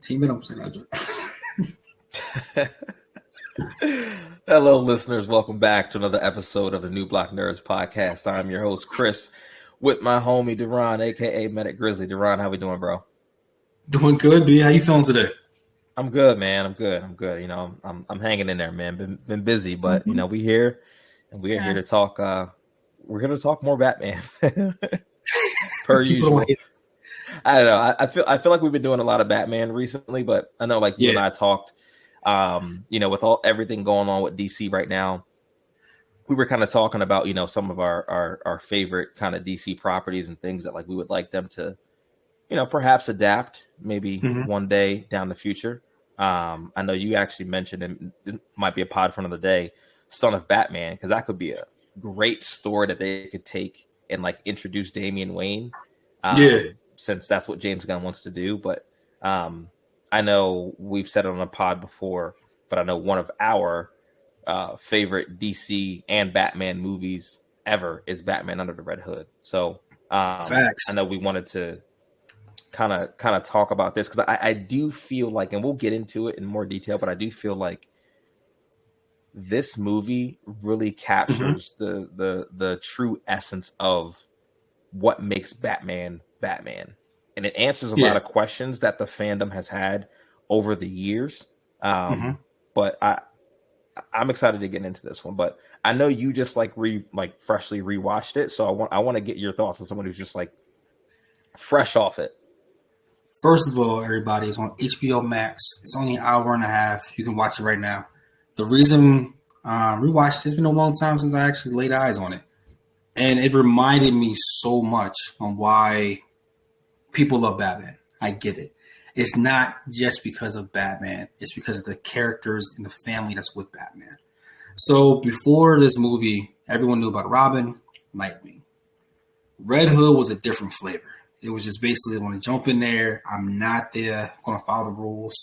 Team it up, say that. Hello, listeners. Welcome back to another episode of the New Block Nerds podcast. I'm your host, Chris, with my homie, Duran, a.k.a. Medic Grizzly. Duran, how we doing, bro? Doing good, B. How you feeling today? I'm good, man. I'm good. You know, I'm hanging in there, man. Been busy, but, you know, we here, and we are here to talk. We're going to talk more Batman, per usual. I don't know. I feel like we've been doing a lot of Batman recently, but I know, like, you and I talked. You know, with everything going on with DC right now, we were kind of talking about, you know, some of our favorite kind of DC properties and things that like we would like them to, you know, perhaps adapt maybe one day down the future. I know you actually mentioned, and it might be a pod for another day, Son of Batman, because that could be a great story that they could take and like introduce Damian Wayne. Since that's what James Gunn wants to do. But I know we've said it on a pod before, but I know one of our favorite DC and Batman movies ever is Batman Under the Red Hood. So Facts. I know we wanted to kind of talk about this because I do feel like, and we'll get into it in more detail, but I do feel like this movie really captures the true essence of what makes Batman Batman. And it answers a lot of questions that the fandom has had over the years. But I'm excited to get into this one. But I know you just freshly rewatched it, so I want to get your thoughts on someone who's just like fresh off it. First of all, everybody, it's on HBO Max. It's only an hour and a half. You can watch it right now. The reason rewatched, it's been a long time since I actually laid eyes on it, and it reminded me so much on why people love Batman. I get it. It's not just because of Batman. It's because of the characters and the family that's with Batman. So before this movie, everyone knew about Robin, Nightwing. Red Hood was a different flavor. It was just basically, I'm going to jump in there. I'm not there. I'm going to follow the rules.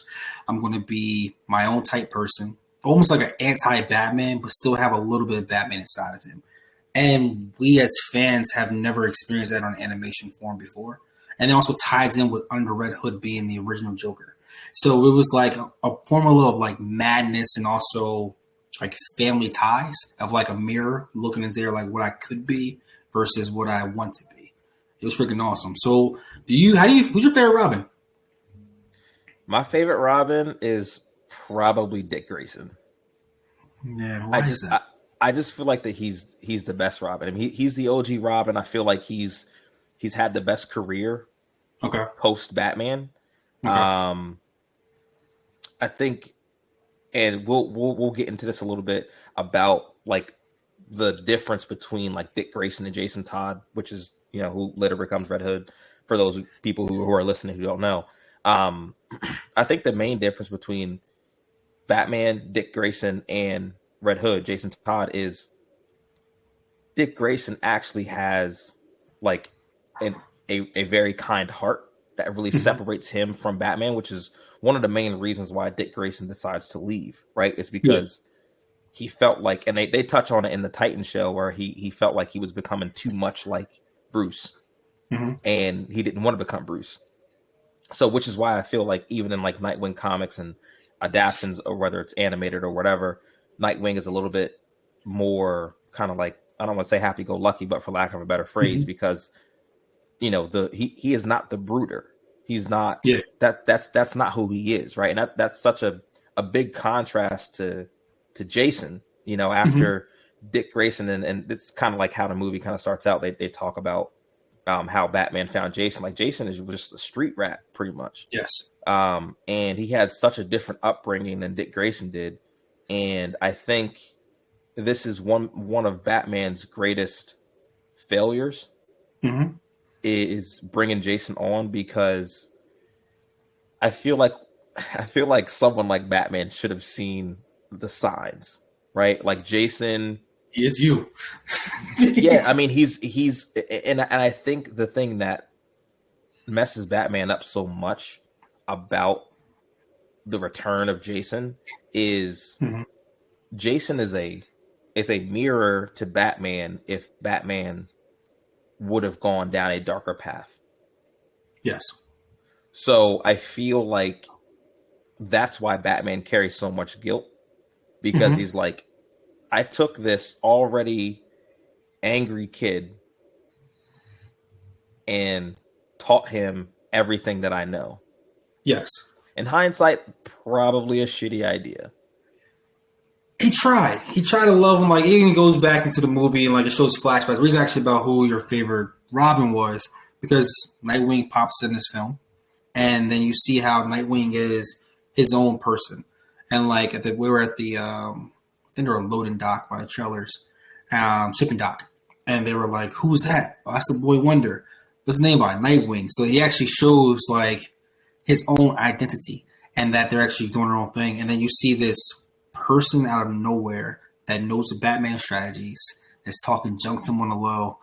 I'm going to be my own type person. Almost like an anti-Batman, but still have a little bit of Batman inside of him. And we as fans have never experienced that on animation form before. And it also ties in with Under Red Hood being the original Joker. So it was like a formula of like madness and also like family ties of like a mirror looking into there like what I could be versus what I want to be. It was freaking awesome. So who's your favorite Robin? My favorite Robin is probably Dick Grayson. Yeah, why is that? I just feel like that he's the best Robin. I mean, he's the OG Robin. I feel like he's had the best career post Batman. I think, and we'll get into this a little bit about like the difference between like Dick Grayson and Jason Todd, which is, you know, who later becomes Red Hood, for those people who are listening who don't know. I think the main difference between Batman, Dick Grayson, and Red Hood, Jason Todd, is Dick Grayson actually has like a very kind heart that really separates him from Batman, which is one of the main reasons why Dick Grayson decides to leave, right? It's because he felt like, and they touch on it in the Titan show, where he felt like he was becoming too much like Bruce, and he didn't want to become Bruce. So, which is why I feel like even in like Nightwing comics and adaptions, or whether it's animated or whatever, Nightwing is a little bit more kind of like, I don't want to say happy-go-lucky, but for lack of a better phrase, because, you know, he is not the brooder. He's not that's not who he is, right? And that's such a big contrast to Jason, you know, after Dick Grayson, and it's kind of like how the movie kind of starts out. They talk about how Batman found Jason. Like, Jason is just a street rat, pretty much. Yes. And he had such a different upbringing than Dick Grayson did. And I think this is one of Batman's greatest failures, is bringing Jason on, because I feel like someone like Batman should have seen the signs, right? Like, Jason, he is you. Yeah, I mean, he's and I think the thing that messes Batman up so much about the return of Jason is Jason is a mirror to Batman if Batman would have gone down a darker path. Yes. So I feel like that's why Batman carries so much guilt, because he's like, I took this already angry kid and taught him everything that I know. Yes. In hindsight, probably a shitty idea. He tried. He tried to love him. Like, it even goes back into the movie and like it shows flashbacks. The reason actually about who your favorite Robin was because Nightwing pops in this film, and then you see how Nightwing is his own person. And like we were at the I think they were loading dock by the trailers, shipping dock, and they were like, "Who's that?" Oh, that's the boy Wonder. What's his name by Nightwing? So he actually shows like his own identity and that they're actually doing their own thing. And then you see this person out of nowhere that knows the Batman strategies, that's talking junk to him on the low,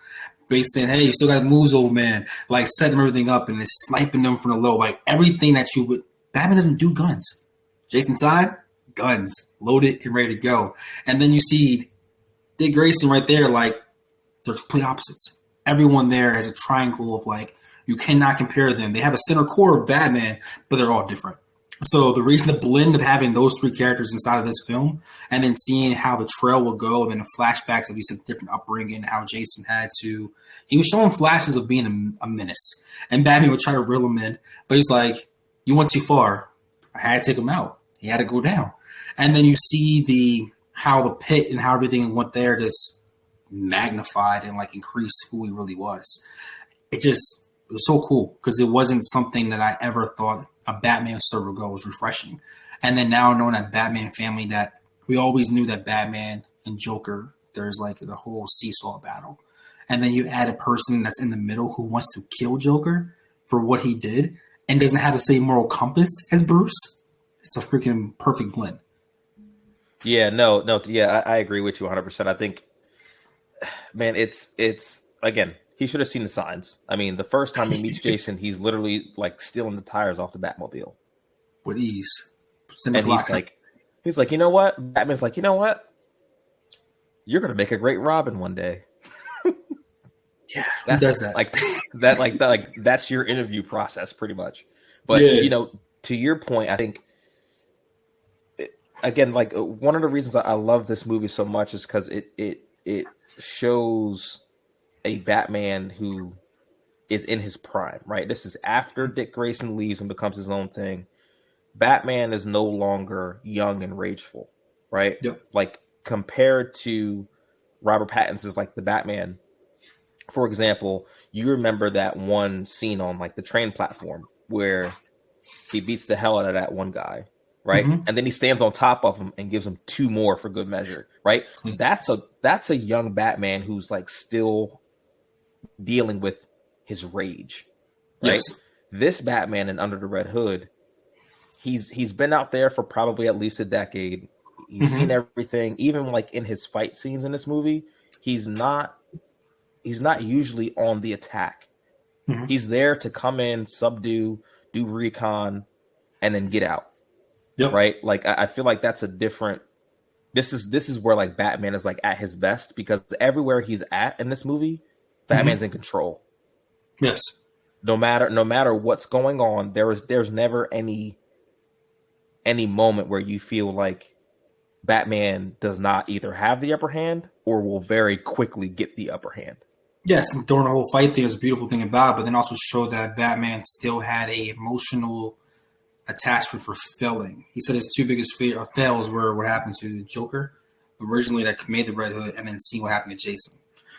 basically saying, "Hey, you still got moves, old man." Like setting everything up and is sniping them from the low. Like everything that you would. Batman doesn't do guns. Jason Todd, guns, loaded and ready to go. And then you see Dick Grayson right there. Like they're complete opposites. Everyone there has a triangle of like you cannot compare them. They have a center core of Batman, but they're all different. So the reason the blend of having those three characters inside of this film and then seeing how the trail will go and then the flashbacks of these different upbringing, how Jason he was showing flashes of being a menace. And Batman would try to reel him in, but he's like, you went too far. I had to take him out. He had to go down. And then you see how the pit and how everything went there just magnified and like increased who he really was. It was so cool because it wasn't something that I ever thought a Batman story would go. It was refreshing. And then now knowing that Batman family, that we always knew that Batman and Joker, there's like the whole seesaw battle. And then you add a person that's in the middle who wants to kill Joker for what he did and doesn't have the same moral compass as Bruce. It's a freaking perfect blend. Yeah, no, yeah, I agree with you 100%. I think, man, it's again, he should have seen the signs. I mean, the first time he meets Jason, he's literally like stealing the tires off the Batmobile with ease. And he's like, you know what? Batman's like, you know what? You're gonna make a great Robin one day. Yeah, who does that? Like that's your interview process, pretty much. But you know, to your point, I think again, like one of the reasons I love this movie so much is because it shows a Batman who is in his prime, right? This is after Dick Grayson leaves and becomes his own thing. Batman is no longer young and rageful, right? Yep. Like compared to Robert Pattinson's like the Batman. For example, you remember that one scene on like the train platform where he beats the hell out of that one guy, right? Mm-hmm. And then he stands on top of him and gives him two more for good measure, right? That's a young Batman who's like still dealing with his rage, right? Yes. This Batman in Under the Red Hood, he's been out there for probably at least a decade. He's seen everything, even like in his fight scenes in this movie, he's not usually on the attack. Mm-hmm. He's there to come in, subdue, do recon, and then get out. Yep. Right? Like I feel like that's a different. This is where like Batman is like at his best because everywhere he's at in this movie, Batman's in control. Yes. No matter what's going on, there's never any moment where you feel like Batman does not either have the upper hand or will very quickly get the upper hand. Yes, and during the whole fight thing is a beautiful thing about it, but then also showed that Batman still had a emotional attachment for failing. He said his two biggest fails were what happened to the Joker originally that made the Red Hood and then seeing what happened to Jason.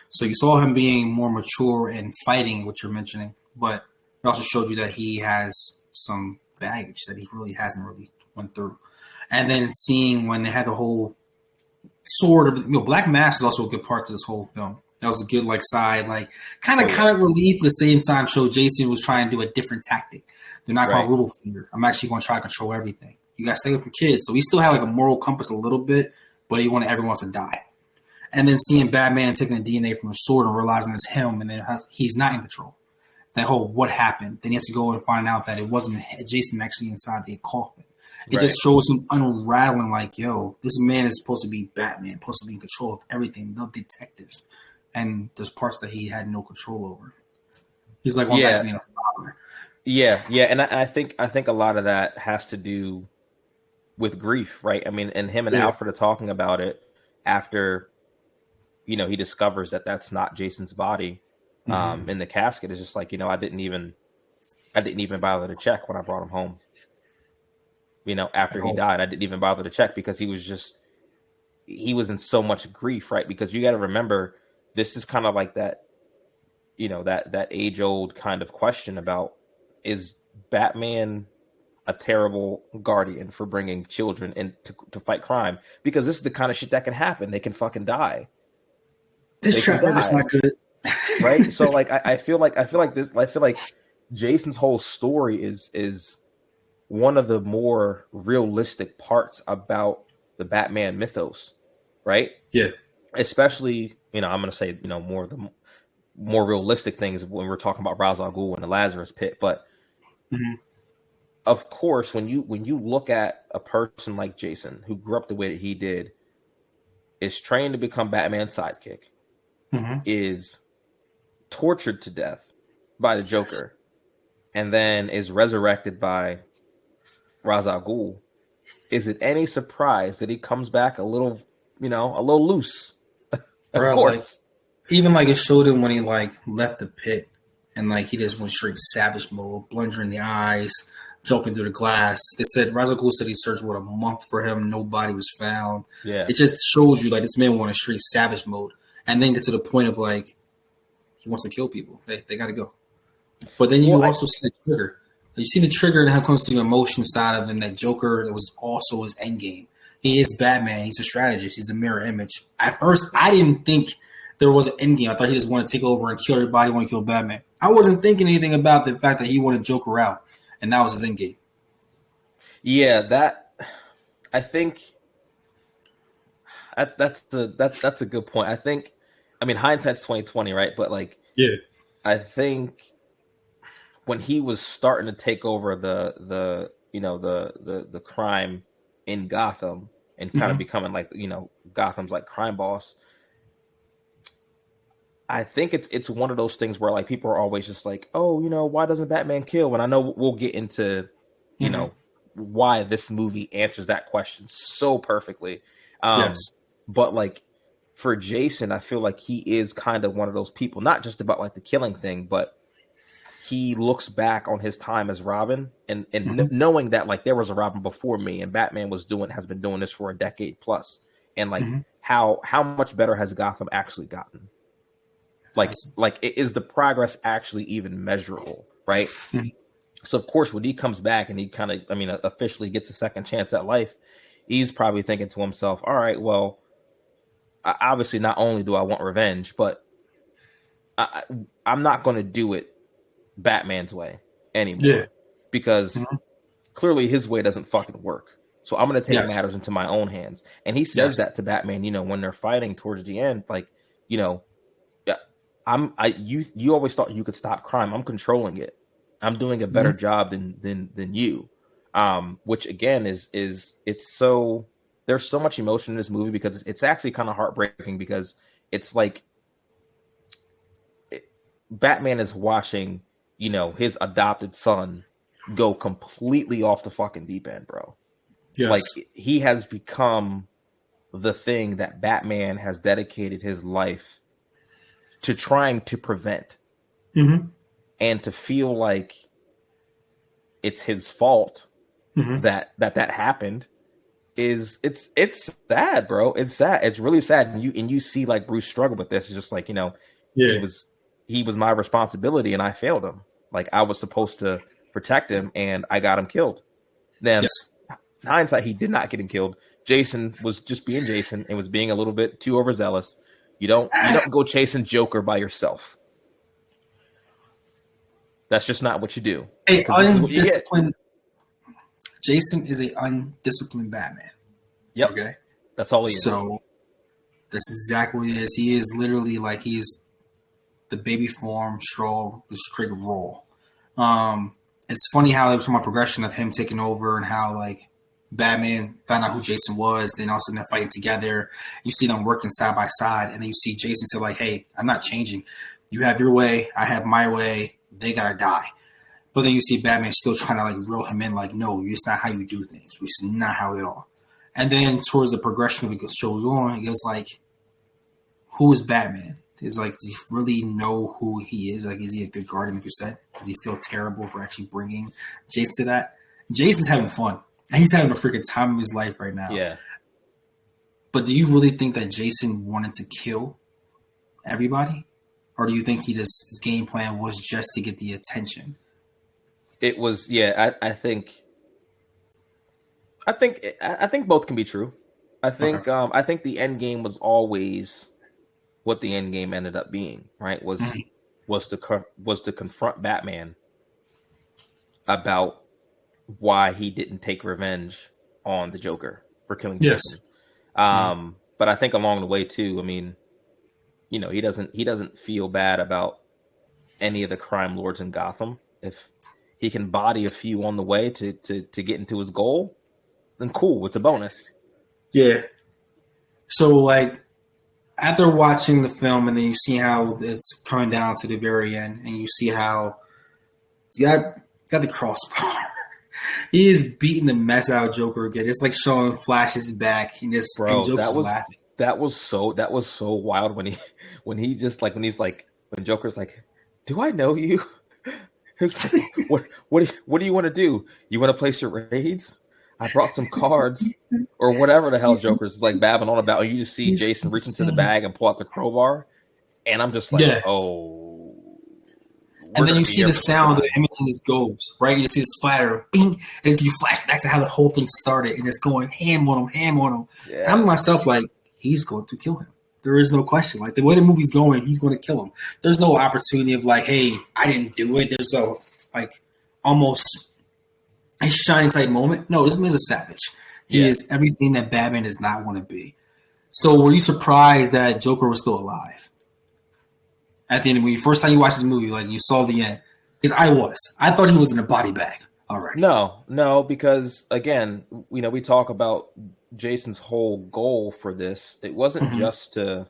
So you saw him being more mature and fighting, what you're mentioning, but it also showed you that he has some baggage that he really hasn't really went through. And then seeing when they had the whole sort of, Black Mask is also a good part to this whole film. That was a good side, kind of relief, but at the same time showed Jason was trying to do a different tactic. They're not going to Littlefinger. I'm actually going to try to control everything. You got to stay with the kids. So he still had a moral compass a little bit, but he wanted everyone else to die. And then seeing Batman taking the DNA from the sword and realizing it's him, and then he's not in control. That whole what happened. Then he has to go and find out that it wasn't Jason actually inside the coffin. It just shows him unraveling this man is supposed to be Batman, supposed to be in control of everything, the detective. And there's parts that he had no control over. He's like, back to being a father. Yeah. And I think a lot of that has to do with grief, right? I mean, and him and Alfred are talking about it after, you know, he discovers that that's not Jason's body in the casket. It's just like, you know, I didn't even bother to check when I brought him home. You know, after he died, I didn't even bother to check because he was in so much grief, right? Because you got to remember, this is kind of like that, you know, that age old kind of question about, is Batman a terrible guardian for bringing children in to fight crime? Because this is the kind of shit that can happen. They can fucking die. This track record's not good, right? So like, I feel like Jason's whole story is one of the more realistic parts about the Batman mythos, right? Yeah. Especially, you know, I'm going to say, you know, more of the more realistic things when we're talking about Ra's al Ghul and the Lazarus Pit. But of course, when you look at a person like Jason, who grew up the way that he did, is trained to become Batman's sidekick, is tortured to death by the Joker, and then is resurrected by Ra's al Ghul, is it any surprise that he comes back a little loose? Of course. Like, even like it showed him when he like left the pit and like he just went straight savage mode, blundering the eyes, jumping through the glass. They said Ra's al Ghul said he searched a month for him, no body was found. Yeah, it just shows you like this man went in straight savage mode, and then get to the point of like he wants to kill people. They got to go. But then you also see the trigger. You see the trigger and how it comes to the emotion side of him. That Joker, that was also his end game. He is Batman. He's a strategist. He's the mirror image. At first, I didn't think there was an end game. I thought he just wanted to take over and kill everybody, want to kill Batman. I wasn't thinking anything about the fact that he wanted Joker out, and that was his end game. Yeah, I think that's a good point. I mean, hindsight's 20/20, right? But like, yeah, I think when he was starting to take over the crime in Gotham and kind of becoming like, you know, Gotham's like crime boss, I think it's one of those things where like people are always just like, oh, you know, why doesn't Batman kill? And I know we'll get into, you know, why this movie answers that question so perfectly. Yes. But like for Jason, I feel like he is kind of one of those people, not just about like the killing thing, but he looks back on his time as Robin and knowing that like there was a Robin before me and Batman has been doing this for a decade plus. And like how much better has Gotham actually gotten? Like is the progress actually even measurable? Right. So of course, when he comes back and he kind of, I mean, officially gets a second chance at life, he's probably thinking to himself, all right, well, obviously not only do I want revenge, but I'm not going to do it Batman's way anymore because clearly his way doesn't fucking work. So I'm going to take matters into my own hands. And he says that to Batman, you know, when they're fighting towards the end, like, you know, you always thought you could stop crime. I'm controlling it. I'm doing a better job than you. Which again is it's so, there's so much emotion in this movie because it's actually kind of heartbreaking because it's like Batman is watching, you know, his adopted son go completely off the fucking deep end, bro. Yes. Like he has become the thing that Batman has dedicated his life to trying to prevent. And to feel like it's his fault that happened it's sad, bro. It's sad. It's really sad. And you see like Bruce struggle with this. It's just like, you know, he was my responsibility and I failed him. Like I was supposed to protect him and I got him killed. Then in hindsight, he did not get him killed. Jason was just being Jason and was being a little bit too overzealous. You don't go chasing Joker by yourself. That's just not what you do. Hey, undisciplined. Jason is a undisciplined Batman. Yep. Okay. That's all he is. So that's exactly what he is. He is literally like he's the baby form, straw, the straight raw. It's funny how it was my progression of him taking over and how like Batman found out who Jason was. Then all of a sudden they're fighting together. You see them working side by side, and then you see Jason say like, "Hey, I'm not changing. You have your way. I have my way. They gotta die." But then you see Batman still trying to like reel him in, like, no, it's not how you do things. It's not how at all. And then towards the progression of the show's on, it goes like, who is Batman? Is like, does he really know who he is? Like, is he a good guardian, like you said? Does he feel terrible for actually bringing Jason to that? Jason's having fun. And he's having a freaking time of his life right now. Yeah. But do you really think that Jason wanted to kill everybody? Or do you think his game plan was just to get the attention? It was, yeah, I think both can be true. I think the end game was always what the end game ended up being, right? Was to confront Batman about why he didn't take revenge on the Joker for killing Jason. But I think along the way too, I mean, you know, he doesn't feel bad about any of the crime lords in Gotham. If he can body a few on the way to get into his goal, then cool, it's a bonus. Yeah. So like after watching the film and then you see how it's coming down to the very end and you see how he's got the crossbar. He is beating the mess out of Joker again. It's like showing Flash's back and just and Joker's laughing. That was so wild when Joker's like, "Do I know you?" It's like, what do you want to do? You want to play charades? I brought some cards or whatever the hell Joker's like babbling on about. And you just see Jason reach into the bag and pull out the crowbar, and I'm just like, oh. And then you see the sound of the image and it goes, right? You see the splatter, bing, and it's giving you flashbacks to how the whole thing started, and it's going ham on him. Yeah. And I'm myself like, he's going to kill him. There is no question. Like the way the movie's going, he's going to kill him. There's no opportunity of like, hey, I didn't do it. There's a like almost a shining type moment. No, this man's a savage. He is everything that Batman does not want to be. So were you surprised that Joker was still alive? At the end, when you first time you watched this movie, like you saw the end, because I thought he was in a body bag already. No, because again, you know, we talk about Jason's whole goal for this. It wasn't just to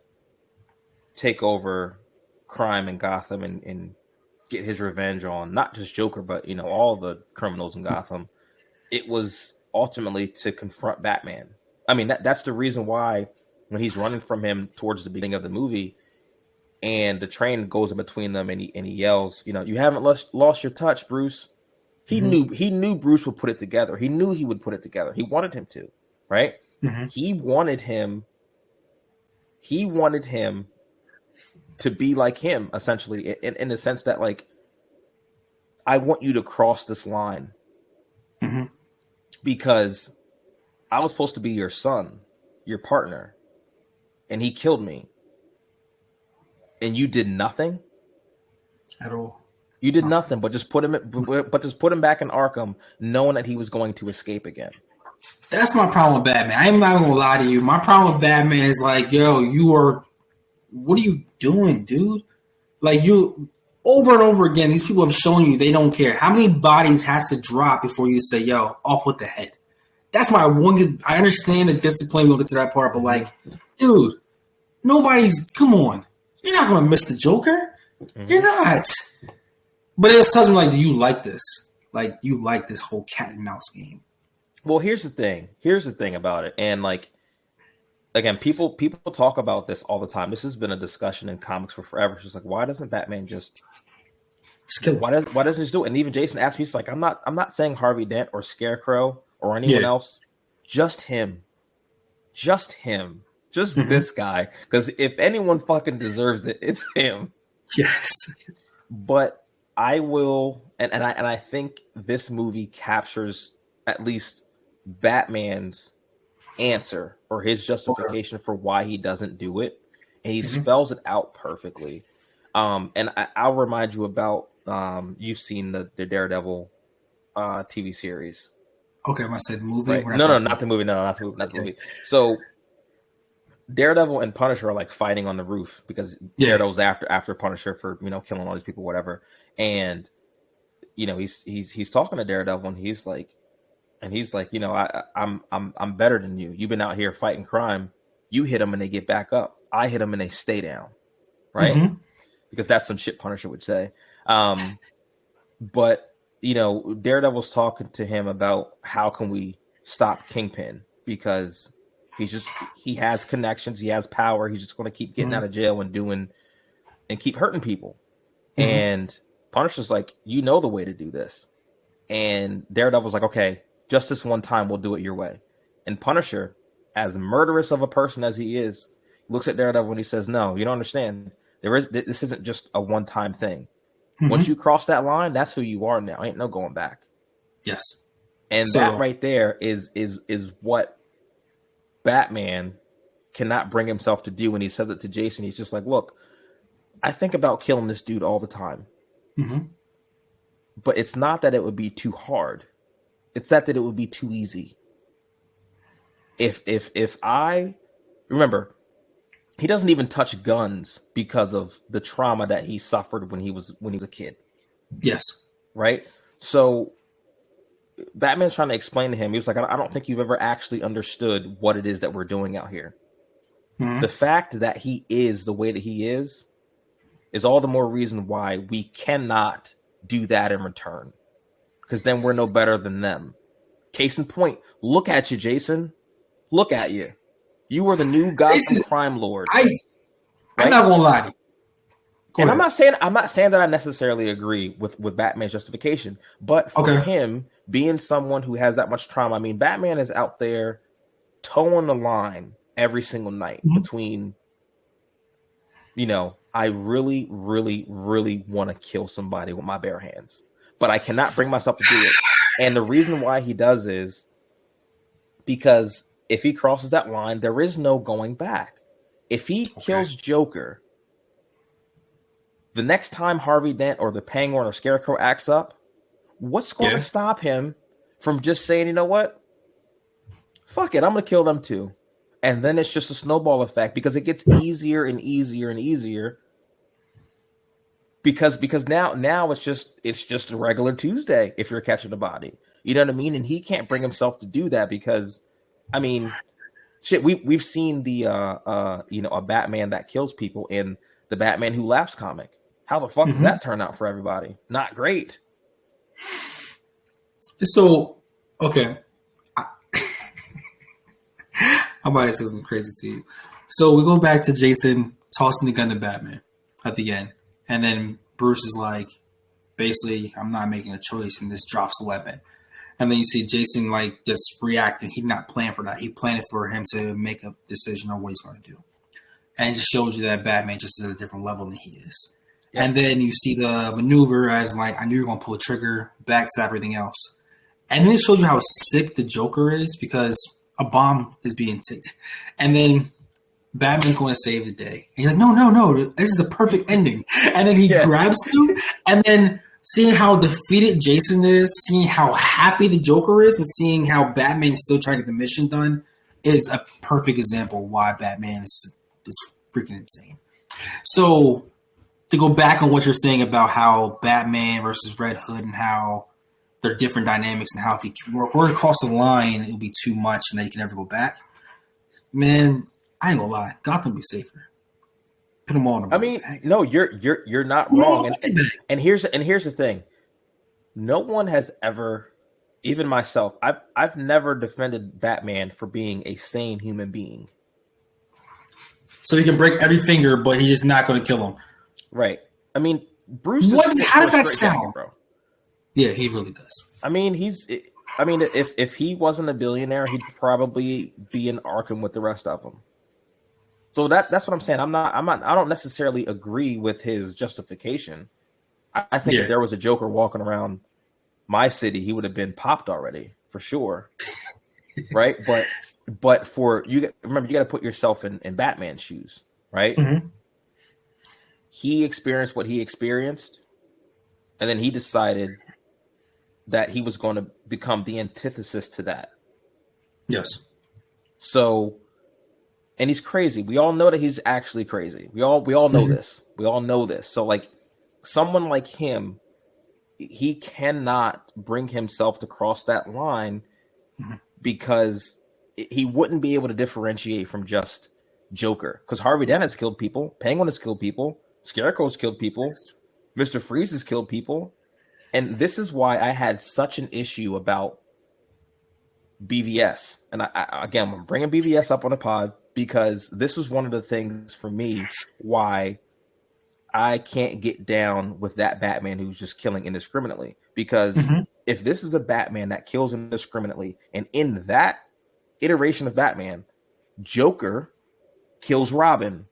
take over crime in Gotham and get his revenge on not just Joker, but you know, all the criminals in Gotham. It was ultimately to confront Batman. I mean, that's the reason why when he's running from him towards the beginning of the movie. And the train goes in between them, and he yells, "You know, you haven't lost your touch, Bruce." He knew Bruce would put it together. He knew he would put it together. He wanted him to, right? He wanted him to be like him, essentially, in the sense that, like, I want you to cross this line because I was supposed to be your son, your partner, and he killed me. And you did nothing at all. You did nothing, but just put him back in Arkham, knowing that he was going to escape again. That's my problem with Batman. I'm not gonna lie to you. My problem with Batman is like, yo, what are you doing, dude? Like you over and over again, these people have shown you they don't care. How many bodies has to drop before you say, yo, off with the head? That's my one. I understand the discipline. We'll get to that part, but like, dude, come on. You're not going to miss the Joker. You're not. But it tells me, like, do you like this? Like, you like this whole cat and mouse game? Well, here's the thing. Here's the thing about it. And, like, again, people talk about this all the time. This has been a discussion in comics for forever. It's just like, why doesn't Batman just kill him? Why doesn't he just do it? And even Jason asked me, he's like, I'm not saying Harvey Dent or Scarecrow or anyone else. Just him. Just him. Just this guy, because if anyone fucking deserves it, it's him. Yes. But I will, and I think this movie captures at least Batman's answer or his justification for why he doesn't do it, and he spells it out perfectly. And I'll remind you about you've seen the Daredevil TV series. Okay, I'm gonna say the movie. Right? No, not the movie. No, not the movie. So Daredevil and Punisher are like fighting on the roof because Daredevil's after Punisher for, you know, killing all these people, whatever. And you know, he's talking to Daredevil and he's like, you know, I'm better than you. You've been out here fighting crime. You hit them and they get back up. I hit them and they stay down, right? Because that's some shit Punisher would say. But Daredevil's talking to him about how can we stop Kingpin, because he has connections, he has power, he's just going to keep getting out of jail and keep hurting people. And Punisher's like, the way to do this. And Daredevil's like, okay, just this one time, we'll do it your way. And Punisher, as murderous of a person as he is, looks at Daredevil and he says, no, you don't understand. This isn't just a one-time thing. Once you cross that line, that's who you are now. Ain't no going back. Yes. And that right there is what Batman cannot bring himself to do when he says it to Jason. He's just like, look, I think about killing this dude all the time. But it's not that it would be too hard. It's that it would be too easy. If I remember, he doesn't even touch guns because of the trauma that he suffered when he was a kid. Yes. Right? So Batman's trying to explain to him, he was like, I don't think you've ever actually understood what it is that we're doing out here. The fact that he is the way that he is all the more reason why we cannot do that in return. Because then we're no better than them. Case in point, look at you, Jason. Look at you. You were the new Gotham crime lord. I'm not gonna lie to you. And I'm not saying that I necessarily agree with Batman's justification, but for him being someone who has that much trauma, I mean, Batman is out there towing the line every single night between, I really, really, really want to kill somebody with my bare hands, but I cannot bring myself to do it. And the reason why he does is because if he crosses that line, there is no going back. If he kills Joker, the next time Harvey Dent or the Penguin or Scarecrow acts up, what's going to stop him from just saying, you know what? Fuck it, I'm going to kill them too. And then it's just a snowball effect because it gets easier and easier and easier. Because now it's just a regular Tuesday if you're catching a body. You know what I mean? And he can't bring himself to do that because, I mean, shit, we've seen the a Batman that kills people in the Batman Who Laughs comic. How the fuck does that turn out for everybody? Not great. So, okay. I might say something crazy to you. So we go back to Jason tossing the gun to Batman at the end. And then Bruce is like, basically, I'm not making a choice, and this drops the weapon. And then you see Jason like just reacting. He's not planning for that. He planned for him to make a decision on what he's going to do. And it just shows you that Batman just is at a different level than he is. Yeah. And then you see the maneuver as like, I knew you were going to pull the trigger, back to everything else. And then it shows you how sick the Joker is because a bomb is being ticked. And then Batman's going to save the day. And he's like, no, this is the perfect ending. And then he grabs him. And then seeing how defeated Jason is, seeing how happy the Joker is, and seeing how Batman's still trying to get the mission done is a perfect example of why Batman is freaking insane. So to go back on what you're saying about how Batman versus Red Hood and how they're different dynamics and how if he were to cross the line, it would be too much and then you can never go back. Man, I ain't gonna lie. Gotham be safer. Put them all in the bag. No, you're not wrong. And here's the thing. No one has ever, even myself, I've never defended Batman for being a sane human being. So he can break every finger, but he's just not going to kill him. Right. I mean, Bruce. How does that sound, jacket, bro? Yeah, he really does. I mean, if he wasn't a billionaire, he'd probably be in Arkham with the rest of them. So that's what I'm saying. I don't necessarily agree with his justification. I think if there was a Joker walking around my city, he would have been popped already for sure. Right. But for you, remember, you got to put yourself in Batman's shoes, right? Mm-hmm. He experienced what he experienced, and then he decided that he was going to become the antithesis to that. Yes. So, and he's crazy. We all know that he's actually crazy. We all know this. We all know this. So, like, someone like him, he cannot bring himself to cross that line because he wouldn't be able to differentiate from just Joker. Because Harvey Dent has killed people. Penguin has killed people. Scarecrow's killed people. Mr. Freeze has killed people. And this is why I had such an issue about BVS. And again, I'm bringing BVS up on the pod because this was one of the things for me why I can't get down with that Batman who's just killing indiscriminately. Because if this is a Batman that kills indiscriminately, and in that iteration of Batman, Joker kills Robin,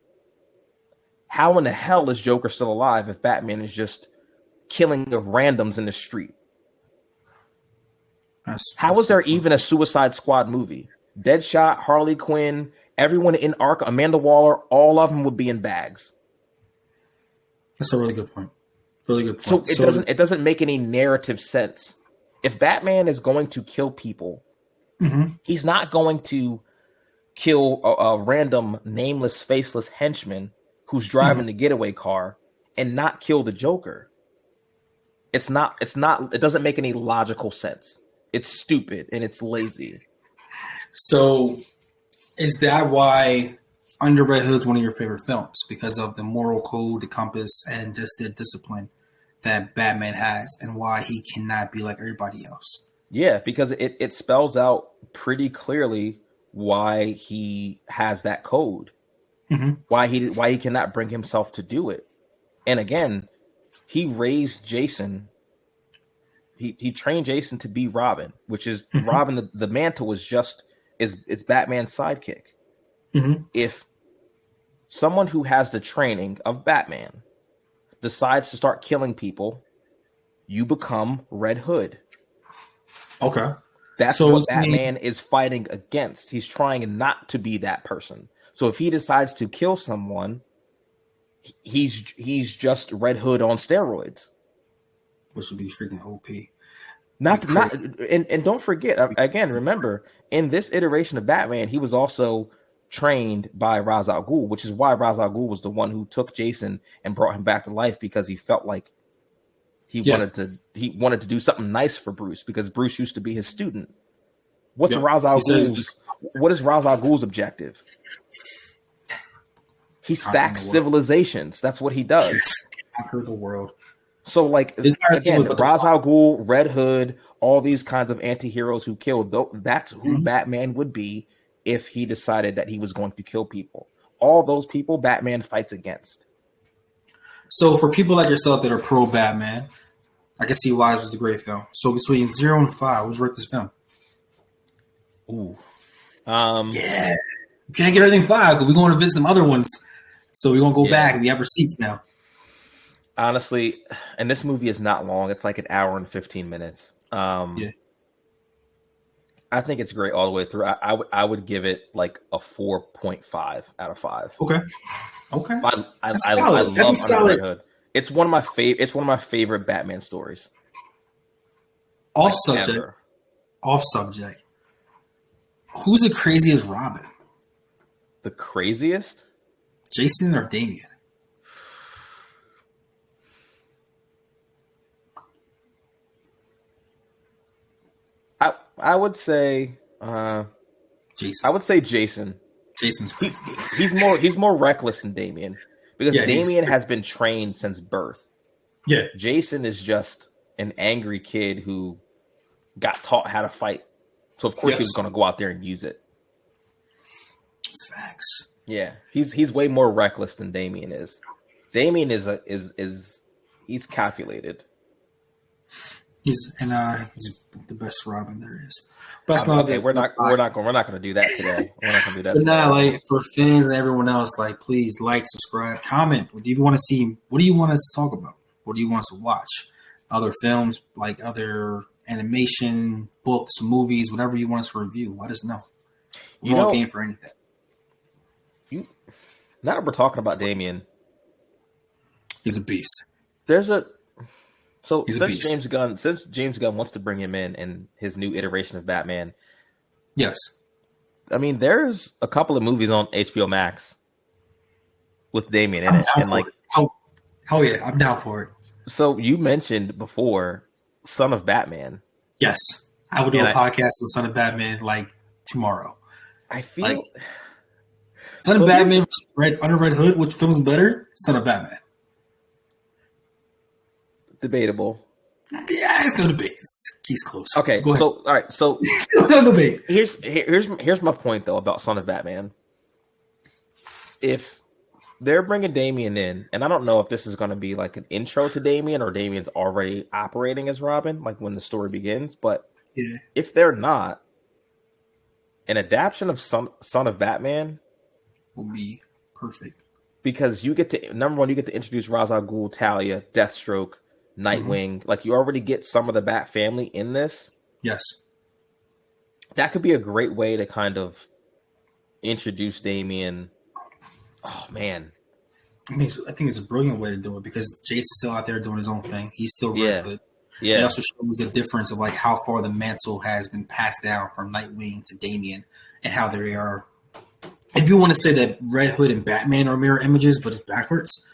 how in the hell is Joker still alive if Batman is just killing of randoms in the street? How is there even a Suicide Squad movie? Deadshot, Harley Quinn, everyone in Arkham, Amanda Waller, all of them would be in bags. That's a really good point. Really good point. So it doesn't make any narrative sense. If Batman is going to kill people, he's not going to kill a random nameless, faceless henchman who's driving the getaway car and not kill the Joker. It doesn't make any logical sense. It's stupid and it's lazy. So is that why Under Red Hood is one of your favorite films? Because of the moral code, the compass, and just the discipline that Batman has and why he cannot be like everybody else. Yeah, because it spells out pretty clearly why he has that code. Why he cannot bring himself to do it. And again, he raised Jason. He trained Jason to be Robin, which is Robin. The mantle is it's Batman's sidekick. If someone who has the training of Batman decides to start killing people, you become Red Hood. Okay. That's what Batman is fighting against. He's trying not to be that person. So if he decides to kill someone, he's just Red Hood on steroids. Which would be freaking OP. And don't forget, again, remember, in this iteration of Batman, he was also trained by Ra's al Ghul, which is why Ra's al Ghul was the one who took Jason and brought him back to life, because he felt like he wanted to do something nice for Bruce, because Bruce used to be his student. What is Ra's al Ghul's objective? He sacks civilizations. That's what he does. Conquer the world. So, like, again, Ra's al Ghul, Red Hood, all these kinds of anti-heroes who killed, that's who Batman would be if he decided that he was going to kill people. All those people Batman fights against. So for people like yourself that are pro-Batman, I can see why this was a great film. So between 0 and 5, who's rate this film? Ooh. Yeah. You can't get everything 5 because we're going to visit some other ones. So we're going to go back. We have receipts now. Honestly, and this movie is not long. It's like an hour and 15 minutes. I think it's great all the way through. I would give it like a 4.5 out of 5. Okay. I love Under Red Hood. It's one of my favorite Batman stories. Off subject. Who's the craziest Robin? The craziest? Jason or Damian? I would say Jason. I would say Jason. Jason's crazy. He's more reckless than Damian, because Damian has been trained since birth. Yeah. Jason is just an angry kid who got taught how to fight. So of course he was going to go out there and use it. Facts. Yeah. He's way more reckless than Damian is. Damian is he's calculated. He's the best Robin there is. But we're not going to do that today. We're not going to do that. But now, like, for fans and everyone else, like, please like, subscribe, comment. What do you want to see? What do you want us to talk about? What do you want us to watch? Other films, like other animation, books, movies, whatever you want us to review. Let us know. We're all game for anything. Now that we're talking about Damian, he's a beast. Since James Gunn wants to bring him in his new iteration of Batman. Yes. I mean, there's a couple of movies on HBO Max with Damian in it. And like, hell yeah, I'm down for it. So you mentioned before Son of Batman. Yes. I would do a podcast with Son of Batman like tomorrow. I feel like Son of Batman, Under Red Hood, which film's better? Son of Batman. Debatable. Yeah, it's no debate. He's close. Okay, so all right, so no debate. Here's my point though about Son of Batman. If they're bringing Damian in, and I don't know if this is going to be like an intro to Damian or Damian's already operating as Robin, like when the story begins. But if they're not, an adaptation of Son of Batman will be perfect because you get to number one, you get to introduce Ra's al Ghul, Talia, Deathstroke, Nightwing. Like you already get some of the Bat family in this. Yes, that could be a great way to kind of introduce Damian. Oh man, I think it's a brilliant way to do it because Jason's still out there doing his own thing. He's still Red Hood. Yeah. It also shows the difference of like how far the mantle has been passed down from Nightwing to Damian and how they are. If you want to say that Red Hood and Batman are mirror images, but it's backwards.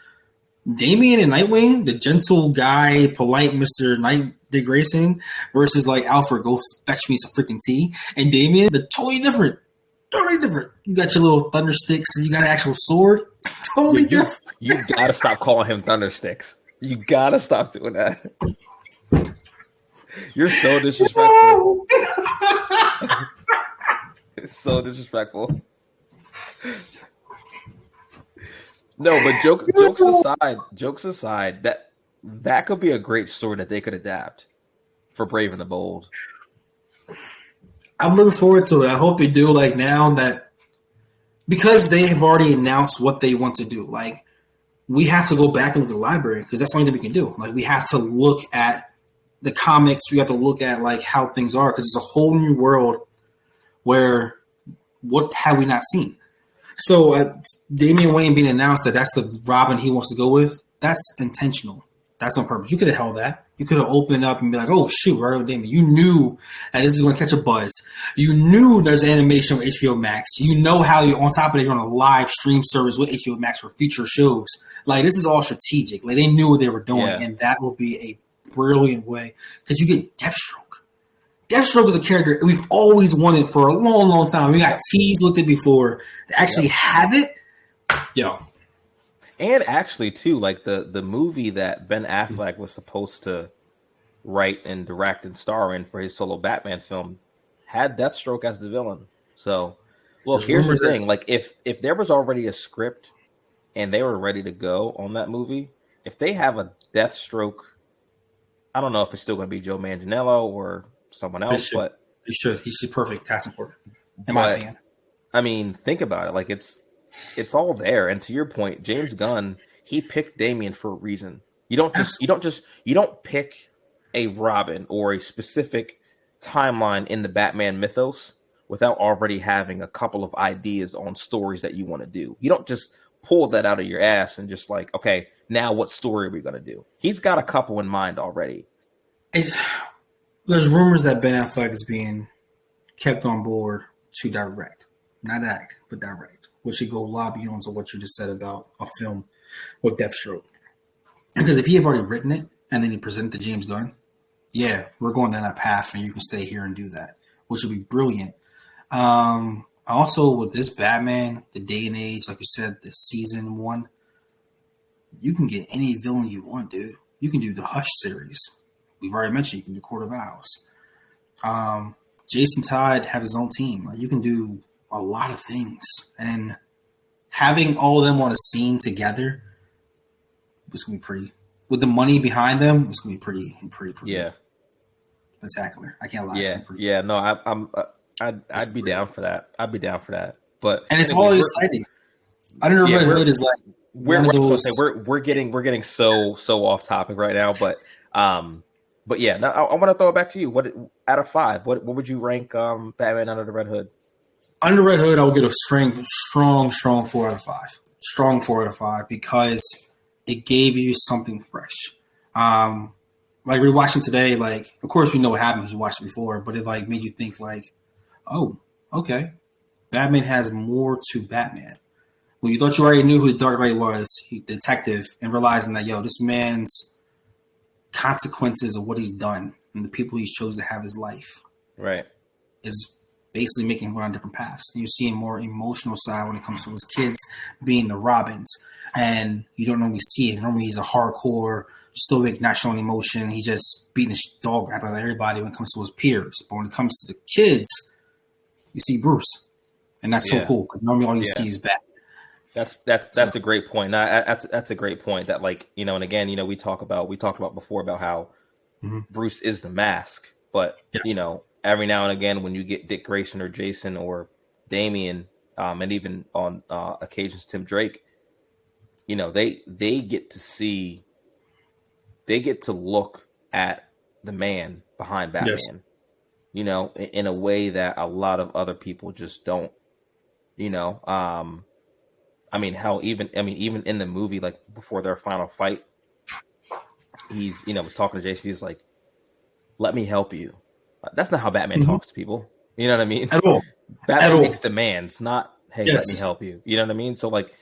Damian and Nightwing, the gentle guy, polite Mr. Night Dick Grayson, versus like Alfred, go fetch me some freaking tea. And Damian, they're totally different. Totally different. You got your little thunder sticks and you got an actual sword. Totally different. You gotta stop calling him thunder sticks. You gotta stop doing that. You're so disrespectful. It's so disrespectful. No, but jokes aside, that could be a great story that they could adapt for Brave and the Bold. I'm looking forward to it. I hope they do like now that because they have already announced what they want to do. Like we have to go back and look at the library because that's the only thing we can do. Like we have to look at the comics. We have to look at like how things are because it's a whole new world where what have we not seen? So Damian Wayne being announced that that's the Robin he wants to go with, that's intentional. That's on purpose. You could have held that. You could have opened up and be like, oh, shoot, right, Damian. You knew that this is going to catch a buzz. You knew there's animation with HBO Max. You know how you're on top of it, you're on a live stream service with HBO Max for future shows. Like, this is all strategic. Like, they knew what they were doing, and that will be a brilliant way because you get Deathstroke. Deathstroke is a character we've always wanted for a long, long time. We got teased with it before. To actually have it, And actually, too, like the movie that Ben Affleck was supposed to write and direct and star in for his solo Batman film had Deathstroke as the villain. So, well, here's the thing. Like, if there was already a script and they were ready to go on that movie, if they have a Deathstroke, I don't know if it's still going to be Joe Manganiello or someone else, but he should. He's the perfect casting for it, in my opinion. I mean, think about it. Like it's all there. And to your point, James Gunn, he picked Damian for a reason. You don't pick a Robin or a specific timeline in the Batman mythos without already having a couple of ideas on stories that you want to do. You don't just pull that out of your ass and just like, okay, now what story are we going to do? He's got a couple in mind already. There's rumors that Ben Affleck is being kept on board to direct, not act, but direct, which should go lobby on to what you just said about a film with Deathstroke. Because if he had already written it and then he presented to James Gunn, we're going down that path and you can stay here and do that, which would be brilliant. Also, with this Batman, the day and age, like you said, the season 1, you can get any villain you want, dude. You can do the Hush series. We've already mentioned you can do Court of Owls. Jason Todd have his own team. Like, you can do a lot of things. And having all of them on a scene together was going to be pretty. With the money behind them, it's going to be pretty spectacular. I can't lie. No, I'd be down for that. But and it's always exciting. Under Red Hood is like we're getting so off topic right now, but yeah, now I want to throw it back to you. What out of 5? What would you rank Batman Under the Red Hood? Under Red Hood, I would get a strong 4 out of 5. Strong 4 out of 5 because it gave you something fresh. Like rewatching today, like of course we know what happened because we watched it before, but it like made you think like, oh, okay, Batman has more to Batman. When you thought you already knew who the Dark Knight was, detective, and realizing that this man's consequences of what he's done and the people he's chosen to have his life, right, is basically making him go on different paths. And you're seeing more emotional side when it comes to his kids being the Robins, and you don't normally see it. Normally he's a hardcore stoic, not showing emotion. He just beating his dog crap out of everybody when it comes to his peers. But when it comes to the kids, you see Bruce, and that's so cool because normally all you see is Bat. That's a great point. That's a great point. That, like, you know, and again, you know, we talked about before about how Bruce is the mask, but you know, every now and again when you get Dick Grayson or Jason or Damian, and even on occasions Tim Drake, you know, they get to look at the man behind Batman, you know, in a way that a lot of other people just don't, you know. I mean, even in the movie, like before their final fight, he's, you know, was talking to Jason. He's like, "Let me help you." That's not how Batman talks to people. You know what I mean? At all. Batman makes demands, not, "Hey, let me help you." You know what I mean? So, like,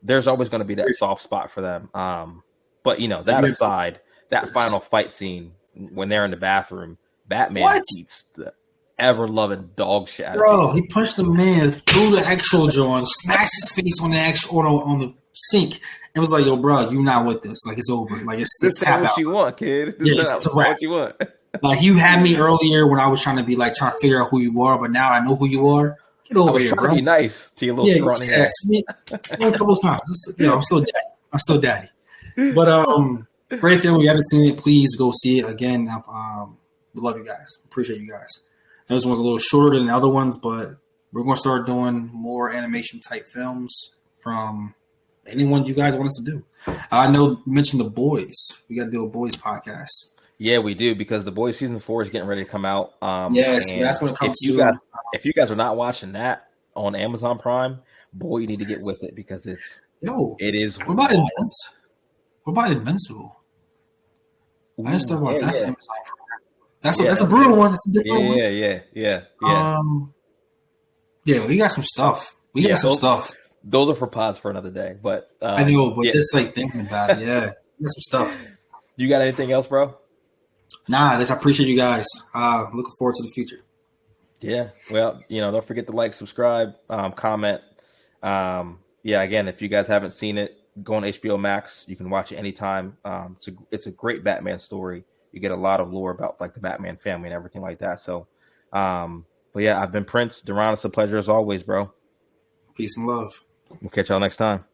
there's always going to be that soft spot for them. But you know, that aside, that final fight scene when they're in the bathroom, Batman keeps the ever-loving dog shit out of he punched the man through the actual jaw and smashed his face on the actual on the sink. It was like, yo, bro, you not with this. Like, it's over. Like, it's not what you want, kid. This is not what you want. Like, you had me earlier when I was trying to figure out who you are, but now I know who you are. Get over here, bro. To be nice to your little scrawny ass. A couple of times. I'm still daddy. But great film. If you haven't seen it, please go see it again. We love you guys. Appreciate you guys. This one's a little shorter than the other ones, but we're going to start doing more animation type films from anyone you guys want us to do. I know you mentioned The Boys. We got to do a Boys podcast. Yeah, we do, because The Boys season 4 is getting ready to come out. That's when it comes to. If you guys are not watching that on Amazon Prime, boy, you need to get with it, because it is. What about Invincible? I just thought about that's Amazon Prime. That's a brutal one. It's a different one. Yeah. We got some stuff. Those are for pods for another day. But I know, but just like thinking about it, we got some stuff. You got anything else, bro? Nah, I appreciate you guys. Looking forward to the future. Yeah. Well, you know, don't forget to like, subscribe, comment. Again, if you guys haven't seen it, go on HBO Max. You can watch it anytime. It's a great Batman story. You get a lot of lore about like the Batman family and everything like that. So, but yeah, I've been Prince. Duran, it's a pleasure as always, bro. Peace and love. We'll catch y'all next time.